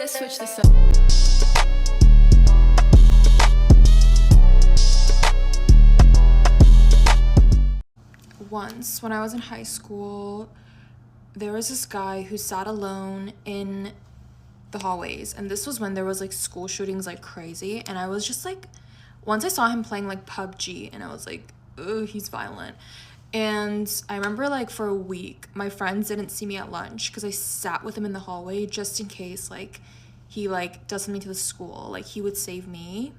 let's switch this up. Once, when I was in high school, there was this guy who sat alone in the hallways, and this was when there was like school shootings like crazy, and I was just like, once I saw him playing like PUBG, and I was like, oh, he's violent. And I remember like for a week my friends didn't see me at lunch because I sat with him in the hallway just in case like he like does something to the school, like he would save me.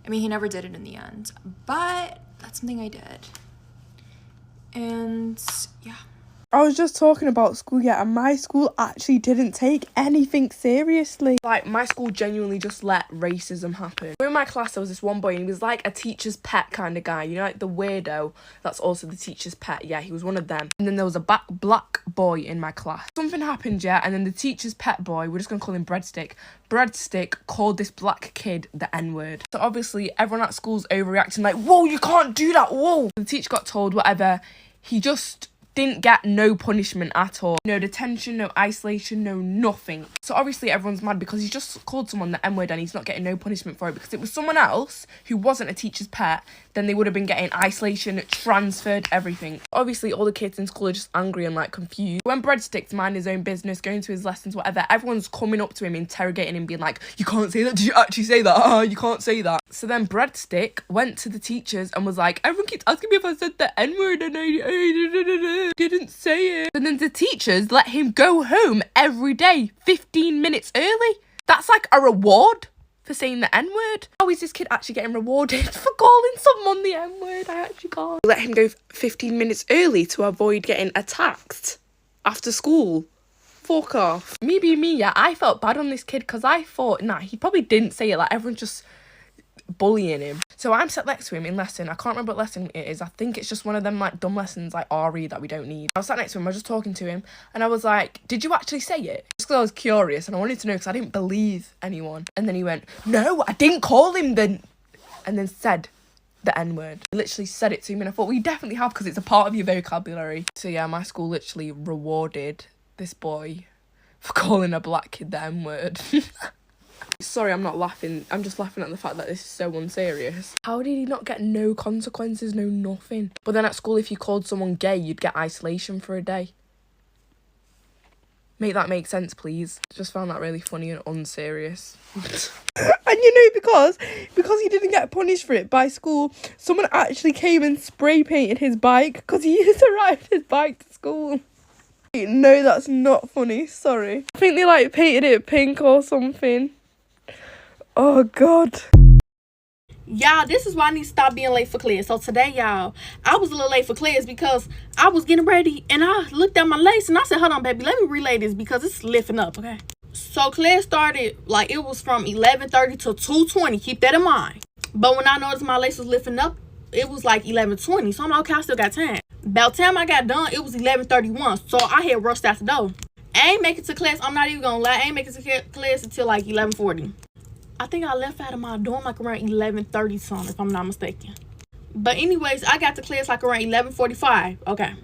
I mean, he never did it in the end, but that's something I did. And yeah, I was just talking about school, and my school actually didn't take anything seriously. Like, my school genuinely just let racism happen. In my class, there was this one boy, and he was like a teacher's pet kind of guy. You know, like the weirdo that's also the teacher's pet. Yeah, he was one of them. And then there was a black boy in my class. Something happened, and then the teacher's pet boy, we're just going to call him Breadstick. Breadstick called this black kid the N-word. So obviously, everyone at school's overreacting like, whoa, you can't do that, whoa. The teacher got told whatever. He just didn't get no punishment at all. No detention, no isolation, no nothing. So obviously everyone's mad because he just called someone the N-word and he's not getting no punishment for it, because it was someone else who wasn't a teacher's pet, then they would have been getting isolation, transferred, everything. Obviously all the kids in school are just angry and like confused. When Breadstick's mind his own business, going to his lessons, whatever, everyone's coming up to him, interrogating him, being like, you can't say that, did you actually say that? You can't say that. So then Breadstick went to the teachers and was like, everyone keeps asking me if I said the N-word and I didn't say it. And then the teachers let him go home every day 15 minutes early. That's like a reward for saying the N-word. How is this kid actually getting rewarded for calling someone the N-word? I actually can't. Let him go 15 minutes early to avoid getting attacked after school. Fuck off. Me being me, I felt bad on this kid because I thought, nah, he probably didn't say it. Like, everyone's just bullying him. So I'm sat next to him in lesson. I can't remember what lesson it is. I think it's just one of them like dumb lessons like RE that we don't need. I was sat next to him, I was just talking to him, and I was like, did you actually say it? Just because I was curious and I wanted to know, because I didn't believe anyone. And then he went, no, I didn't call him then, and then said the N-word. He literally said it to me, and I thought, well, you definitely have, because it's a part of your vocabulary. So yeah, my school literally rewarded this boy for calling a black kid the N-word. Sorry, I'm not laughing. I'm just laughing at the fact that this is so unserious. How did he not get no consequences, no nothing? But then at school, if you called someone gay, you'd get isolation for a day. Make that make sense, please. Just found that really funny and unserious. And you know, because he didn't get punished for it by school, someone actually came and spray painted his bike because he used to ride his bike to school. No, that's not funny. Sorry. I think they like painted it pink or something. Oh, God. Y'all, this is why I need to stop being late for class. So today, y'all, I was a little late for class because I was getting ready and I looked at my lace and I said, hold on, baby, let me relay this because it's lifting up, okay? So class started, like, it was from 11:30 to 2:20. Keep that in mind. But when I noticed my lace was lifting up, it was like 11:20. So I'm like, okay, I still got time. About the time I got done, it was 11:31. So I had rushed out the door. I ain't make it to class. I'm not even gonna lie. I ain't make it to class until like 11:40. I think I left out of my dorm like around 11:30 something, if I'm not mistaken. But anyways, I got to class like around 11:45. Okay.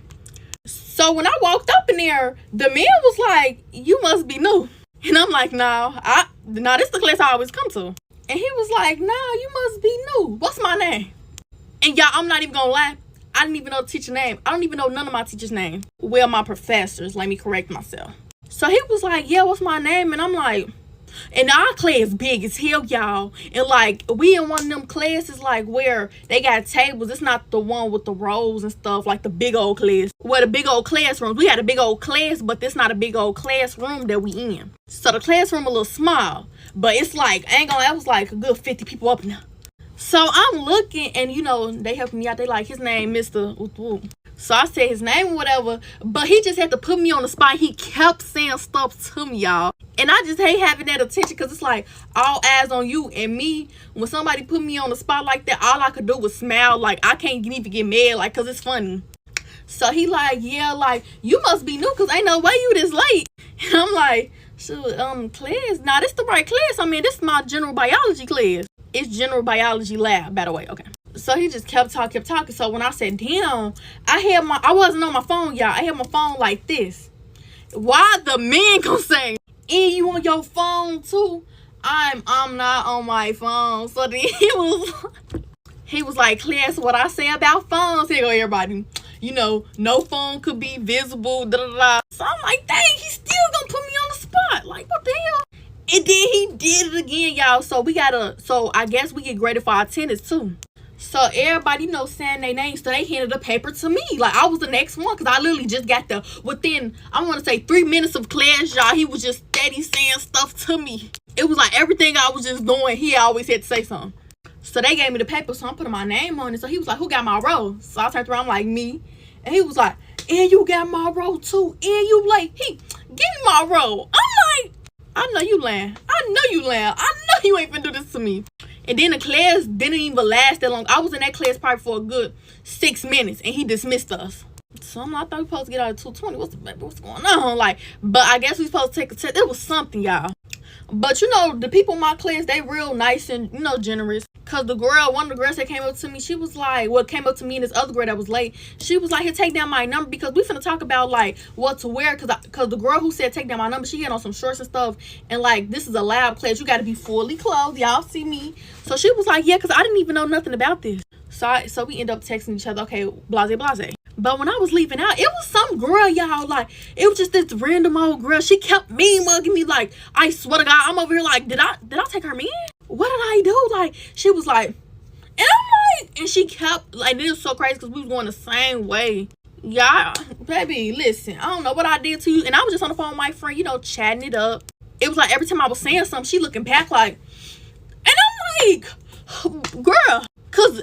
So when I walked up in there, the man was like, you must be new. And I'm like, no, this is the class I always come to. And he was like, nah, you must be new. What's my name? And y'all, I'm not even gonna lie. I didn't even know the teacher's name. I don't even know none of my teacher's name. Well, my professors, let me correct myself. So he was like, yeah, what's my name? And I'm like, and our class big as hell, y'all. And like, we in one of them classes like where they got tables. It's not the one with the rows and stuff, like the big old class. Where the big old classrooms. We had a big old class, but this not a big old classroom that we in. So the classroom a little small. But it's like, I ain't gonna lie, it was like a good 50 people up in there. So I'm looking and, you know, they helping me out. They like, his name, Mr. So I said his name or whatever, but he just had to put me on the spot. He kept saying stuff to me, y'all. And I just hate having that attention because it's like all eyes on you. And me, when somebody put me on the spot like that, all I could do was smile. Like, I can't even get mad, like, because it's funny. So he like, yeah, like, you must be new because ain't no way you this late. And I'm like, shoot, class? Nah, this the right class. I mean, this is my general biology class. It's general biology lab, by the way. Okay. So he just kept talking. So when I said, damn, I wasn't on my phone, y'all. I had my phone like this. Why the man gonna say, And you on your phone too? I'm not on my phone. So then he was like, class, what I say about phones. Here go everybody. You know, no phone could be visible. Da, da, da. So I'm like, dang, he's still gonna put me on the spot. Like, what the hell? And then he did it again, y'all. So I guess we get graded for our attendance too. So everybody, saying their names. So they handed the paper to me. Like, I was the next one. Because I literally just got within, I want to say 3 minutes of class, y'all. He was just steady saying stuff to me. It was like everything I was just doing, he always had to say something. So they gave me the paper. So I'm putting my name on it. So he was like, who got my roll? So I turned around, I'm like, me. And he was like, and you got my roll too. And you like, give me my roll. I'm like, I know you lying. I know you lying. I know you ain't finna do this to me. And then the class didn't even last that long. I was in that class probably for a good 6 minutes, and he dismissed us. So I'm like, I thought we were supposed to get out of 220. What's going on? Like, but I guess we supposed to take a test. It was something, y'all. But the people in my class, they real nice and generous. Cause one of the girls that came up to me, she was like, came up to me and this other girl that was late. She was like, here, take down my number because we finna talk about like what to wear. Cause the girl who said take down my number, she had on some shorts and stuff. And like, this is a lab class, you got to be fully clothed. Y'all see me. So she was like, yeah, cause I didn't even know nothing about this. So we end up texting each other. Okay, blase blase. But when I was leaving out, it was some girl, y'all. Like, it was just this random old girl. She kept mugging me. Like, I swear to God, I'm over here like, did I take her man? What did I do? Like, she was like, and I'm like, and she kept, like, it was so crazy because we was going the same way. Y'all, baby, listen, I don't know what I did to you. And I was just on the phone with my friend, chatting it up. It was like every time I was saying something, she looking back like, and I'm like, girl, because,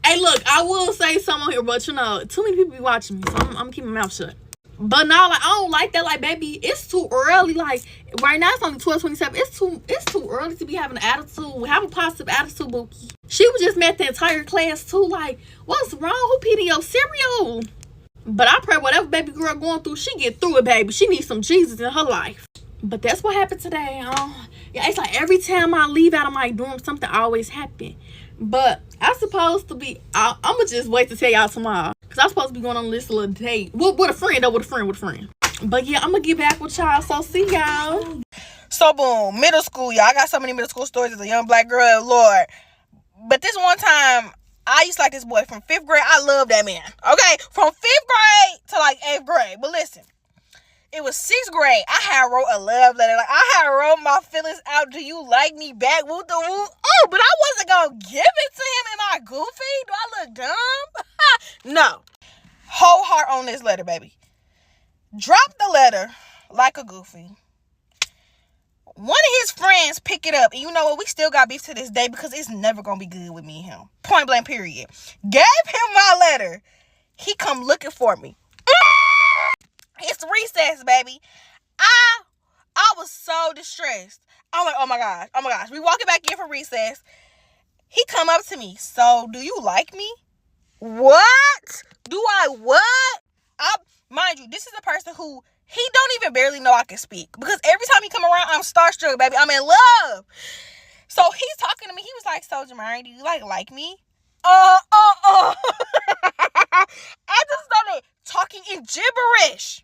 hey, look, I will say something on here, but, too many people be watching me, so I'm keeping my mouth shut. But now, like, I don't like that. Like, baby, it's too early. Like, right now it's only 12:27. It's too early to be having an attitude. Have a positive attitude. But she was just met the entire class too. Like, what's wrong? Who peed in your cereal? But I pray whatever baby girl going through, she get through it, baby. She needs some Jesus in her life. But that's what happened today. Yeah, it's like every time I leave out of my dorm, something always happen. But I'm supposed to be. I'm gonna just wait to tell y'all tomorrow. Cause I'm supposed to be going on this little date with a friend though, with a friend. But yeah, I'm gonna get back with y'all. So see y'all. So boom, middle school, y'all. I got so many middle school stories as a young black girl, Lord. But this one time, I used to like this boy from 5th grade. I love that man. Okay, from 5th grade to like 8th grade. But listen, it was 6th grade. I had wrote a love letter. Like, I had wrote my feelings out. Do you like me back? Woo the woo. Oh, but I wasn't gonna give it to him. Am I goofy? Do I look dumb? No. Whole heart on this letter, baby. Drop the letter like a goofy. One of his friends pick it up. And you know what? We still got beef to this day because it's never gonna be good with me and him. Point blank, period. Gave him my letter. He come looking for me. It's recess, baby. I was so distressed. I'm like, oh my gosh. We walking back in for recess. He come up to me. So, do you like me? What? Do I what? Mind you, this is a person who he don't even barely know I can speak. Because every time he come around, I'm starstruck, baby. I'm in love. So he's talking to me. He was like, so Jamari, do you like me? I just started talking in gibberish.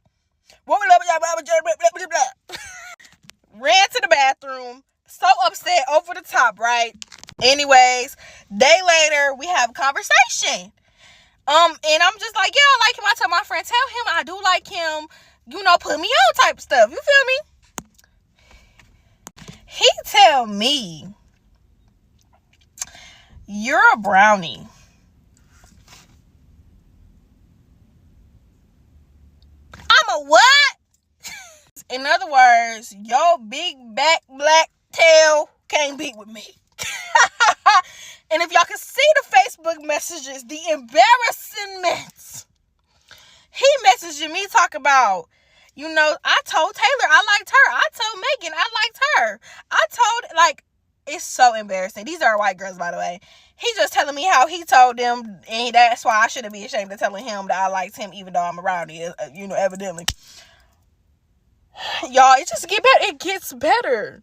Ran to the bathroom. So upset, over the top, right? Anyways, day later, we have a conversation. And I'm just like, yeah, I like him. I tell my friend, tell him I do like him. Put me on type stuff. You feel me? He tell me, you're a brownie. I'm a what? In other words, your big back black tail can't beat with me. And if y'all can see the Facebook messages, the embarrassment. He messaging me talk about, I told Taylor I liked her. I told Megan I liked her. It's so embarrassing. These are white girls, by the way. He's just telling me how he told them, and that's why I shouldn't be ashamed of telling him that I liked him, even though I'm around it, evidently. Y'all, it gets better.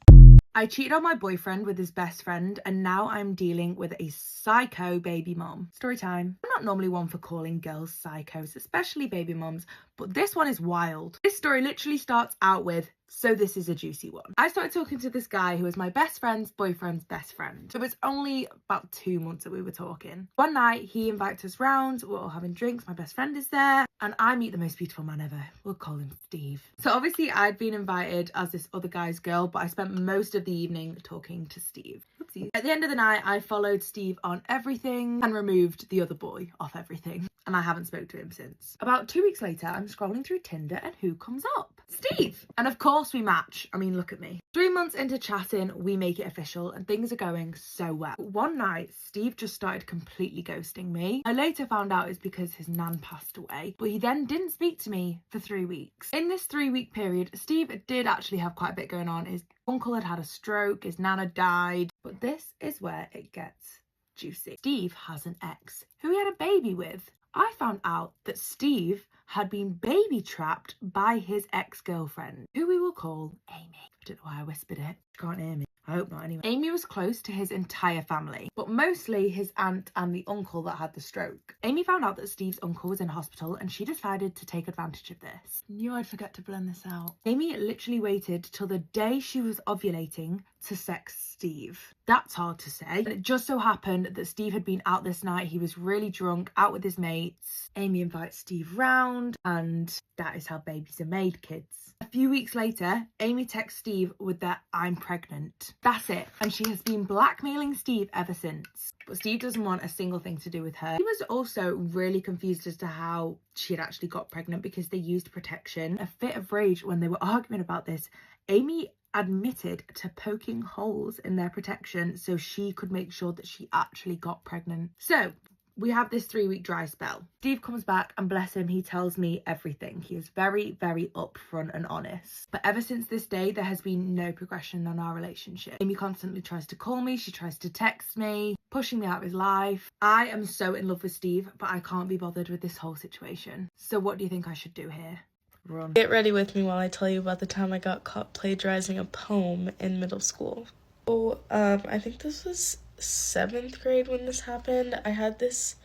I cheated on my boyfriend with his best friend, and now I'm dealing with a psycho baby mom. Story time. I'm not normally one for calling girls psychos, especially baby moms, but this one is wild. This story literally starts out with So this is a juicy one. I started talking to this guy who was my best friend's boyfriend's best friend. So it was only about 2 months that we were talking. One night he invites us round, we're all having drinks, my best friend is there, and I meet the most beautiful man ever. We'll call him Steve. So obviously I'd been invited as this other guy's girl, but I spent most of the evening talking to Steve. Oopsies. At the end of the night, I followed Steve on everything and removed the other boy off everything. And I haven't spoke to him since. About 2 weeks later, I'm scrolling through Tinder and who comes up? Steve! And of course we match. I mean, look at me. 3 months into chatting, we make it official and things are going so well. One night, Steve just started completely ghosting me. I later found out it's because his nan passed away, but he then didn't speak to me for 3 weeks. In this 3-week period, Steve did actually have quite a bit going on. His uncle had had a stroke, his nan had died, but this is where it gets juicy. Steve has an ex who he had a baby with. I found out that Steve had been baby trapped by his ex-girlfriend, who we will call Amy. I don't know why I whispered it. She can't hear me. I hope not anyway. Amy was close to his entire family, but mostly his aunt and the uncle that had the stroke. Amy found out that Steve's uncle was in hospital and she decided to take advantage of this. Knew I'd forget to blend this out. Amy literally waited till the day she was ovulating to sex Steve. That's hard to say. And it just so happened that Steve had been out this night. He was really drunk, out with his mates. Amy invites Steve round and that is how babies are made, kids. A few weeks later, Amy texts Steve with that "I'm pregnant." That's it. And she has been blackmailing Steve ever since. But Steve doesn't want a single thing to do with her. He was also really confused as to how she had actually got pregnant because they used protection. A fit of rage when they were arguing about this, Amy admitted to poking holes in their protection so she could make sure that she actually got pregnant. So we have this 3-week dry spell. Steve comes back and bless him, he tells me everything. He is very, very upfront and honest. But ever since this day, there has been no progression on our relationship. Amy constantly tries to call me, she tries to text me, pushing me out of his life. I am so in love with Steve, but I can't be bothered with this whole situation. So what do you think I should do here? Run. Get ready with me while I tell you about the time I got caught plagiarizing a poem in middle school. So, I think this was 7th grade when this happened. I had this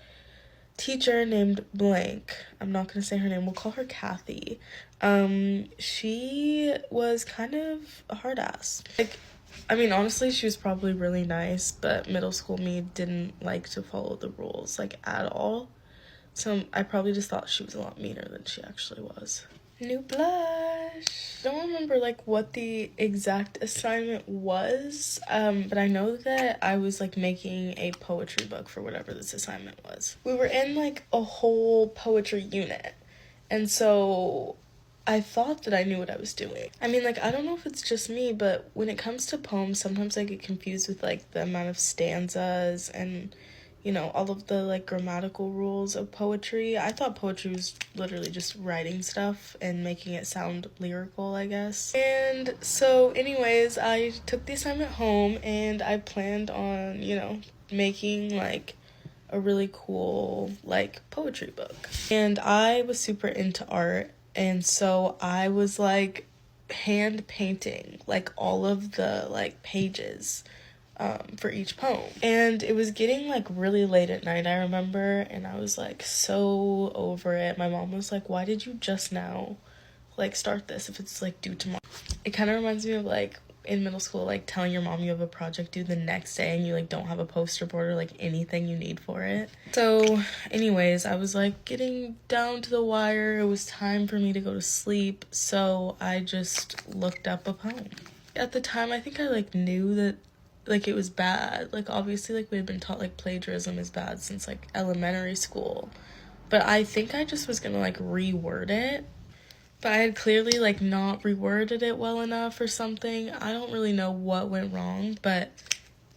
teacher named Blank. I'm not gonna say her name, we'll call her Kathy. She was kind of a hard ass. Like, I mean, honestly, she was probably really nice, but middle school me didn't like to follow the rules, like, at all. So I probably just thought she was a lot meaner than she actually was. New blush. Don't remember like what the exact assignment was, but I know that I was like making a poetry book for whatever this assignment was. We were in like a whole poetry unit, and so I thought that I knew what I was doing. I mean, like, I don't know if it's just me, but when it comes to poems, sometimes I get confused with like the amount of stanzas and, you know, all of the like grammatical rules of poetry. I thought poetry was literally just writing stuff and making it sound lyrical, I guess. And so anyways, I took the assignment home and I planned on, you know, making like a really cool like poetry book. And I was super into art, and so I was like hand painting like all of the like pages for each poem. And it was getting like really late at night, I remember, and I was like so over it. My mom was like, why did you just now like start this if it's like due tomorrow? It kind of reminds me of like in middle school, like telling your mom you have a project due the next day and you like don't have a poster board or like anything you need for it. So anyways, I was like getting down to the wire. It was time for me to go to sleep, so I just looked up a poem. At the time, I think I like knew that like it was bad. Like obviously like we had been taught like plagiarism is bad since like elementary school, but I think I just was gonna like reword it, but I had clearly like not reworded it well enough or something. I don't really know what went wrong, but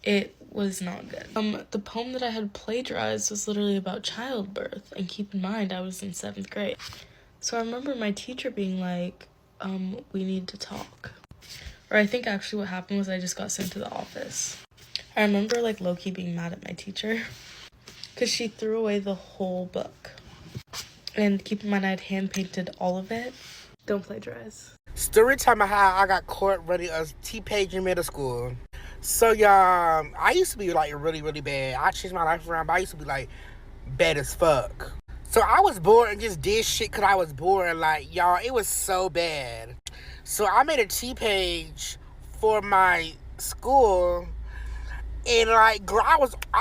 it was not good. The poem that I had plagiarized was literally about childbirth, and keep in mind I was in 7th grade. So I remember my teacher being like, we need to talk. Or I think actually what happened was I just got sent to the office. I remember like low-key being mad at my teacher because she threw away the whole book. And keep in mind I had hand-painted all of it. Don't plagiarize. Story time I got caught running a T-page in middle school. So y'all, I used to be like really, really bad. I changed my life around, but I used to be like bad as fuck. So I was bored and just did shit because I was bored. Like, y'all, it was so bad. So I made a T page for my school. And like, girl, I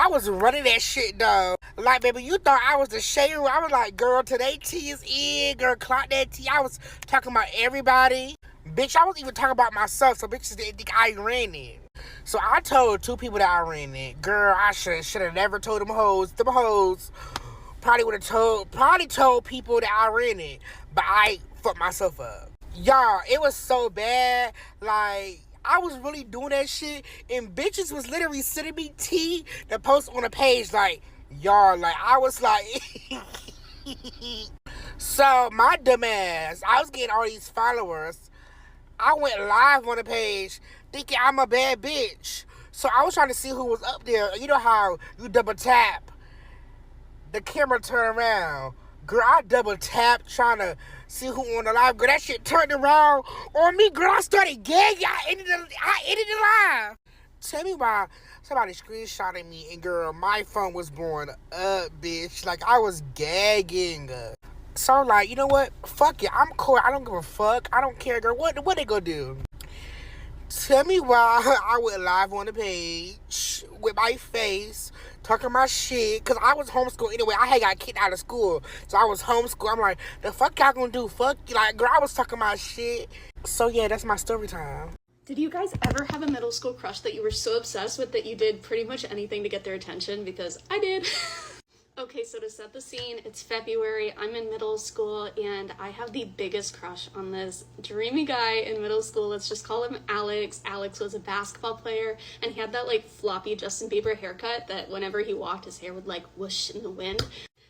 was running that shit though. Like, baby, you thought I was the shade room. I was like, girl, today tea is in. Girl, clock that tea. I was talking about everybody. Bitch, I was even talking about myself, so bitches didn't think I ran it. So I told 2 people that I ran it. Girl, I should have never told them hoes. Them hoes probably told people that I ran it. But I fucked myself up. Y'all, it was so bad. Like, I was really doing that shit, and bitches was literally sending me tea to post on a page, like, y'all, like, I was like, so, my dumb ass, I was getting all these followers. I went live on the page, thinking I'm a bad bitch. So, I was trying to see who was up there. You know how you double tap, the camera turn around. Girl, I double tapped trying to see who on the live. Girl, that shit turned around on me. Girl, I started gagging. I ended the live. Tell me why somebody screenshotted me, and girl, my phone was blowing up, bitch. Like, I was gagging. So I'm like, you know what? Fuck it. I'm cool. I don't give a fuck. I don't care, girl. What they gonna do? Tell me why I went live on the page with my face, talking my shit, because I was homeschooled anyway. I had got kicked out of school, so I was homeschooled. I'm like, the fuck y'all gonna do? Fuck you. Like, girl, I was talking my shit. So yeah, that's my story time. Did you guys ever have a middle school crush that you were so obsessed with that you did pretty much anything to get their attention? Because I did. Okay, so to set the scene, it's February, I'm in middle school, and I have the biggest crush on this dreamy guy in middle school. Let's just call him Alex. Alex was a basketball player, and he had that, like, floppy Justin Bieber haircut that whenever he walked, his hair would, like, whoosh in the wind.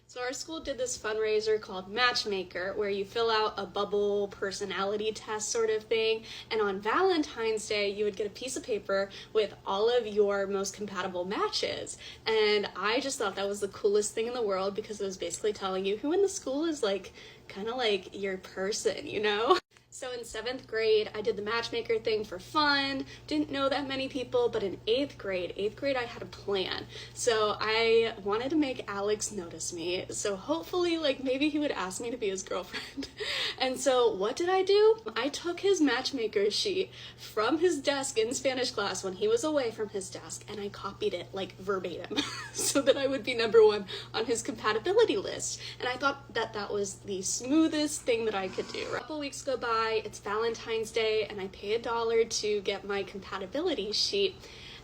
So our school did this fundraiser called Matchmaker, where you fill out a bubble personality test sort of thing, and on Valentine's Day you would get a piece of paper with all of your most compatible matches. And I just thought that was the coolest thing in the world, because it was basically telling you who in the school is like kind of like your person, you know? So in 7th grade, I did the matchmaker thing for fun, didn't know that many people, but in 8th grade I had a plan. So I wanted to make Alex notice me, so hopefully, like, maybe he would ask me to be his girlfriend. And so what did I do? I took his matchmaker sheet from his desk in Spanish class when he was away from his desk, and I copied it, like, verbatim, so that I would be #1 on his compatibility list. And I thought that that was the smoothest thing that I could do. A couple weeks go by, it's Valentine's Day, and I pay $1 to get my compatibility sheet,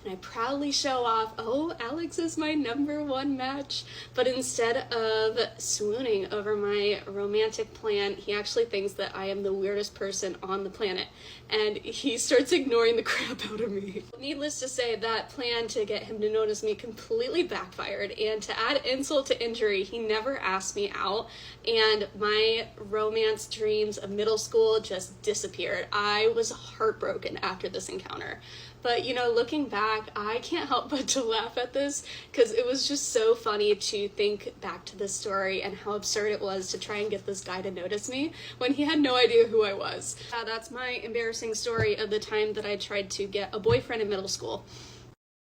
and I proudly show off, oh, Alex is my #1 match. But instead of swooning over my romantic plan, he actually thinks that I am the weirdest person on the planet, and he starts ignoring the crap out of me. Needless to say, that plan to get him to notice me completely backfired, and to add insult to injury, he never asked me out, and my romance dreams of middle school just disappeared. I was heartbroken after this encounter. But, you know, looking back, I can't help but to laugh at this, because it was just so funny to think back to this story and how absurd it was to try and get this guy to notice me when he had no idea who I was. That's my embarrassing story of the time that I tried to get a boyfriend in middle school.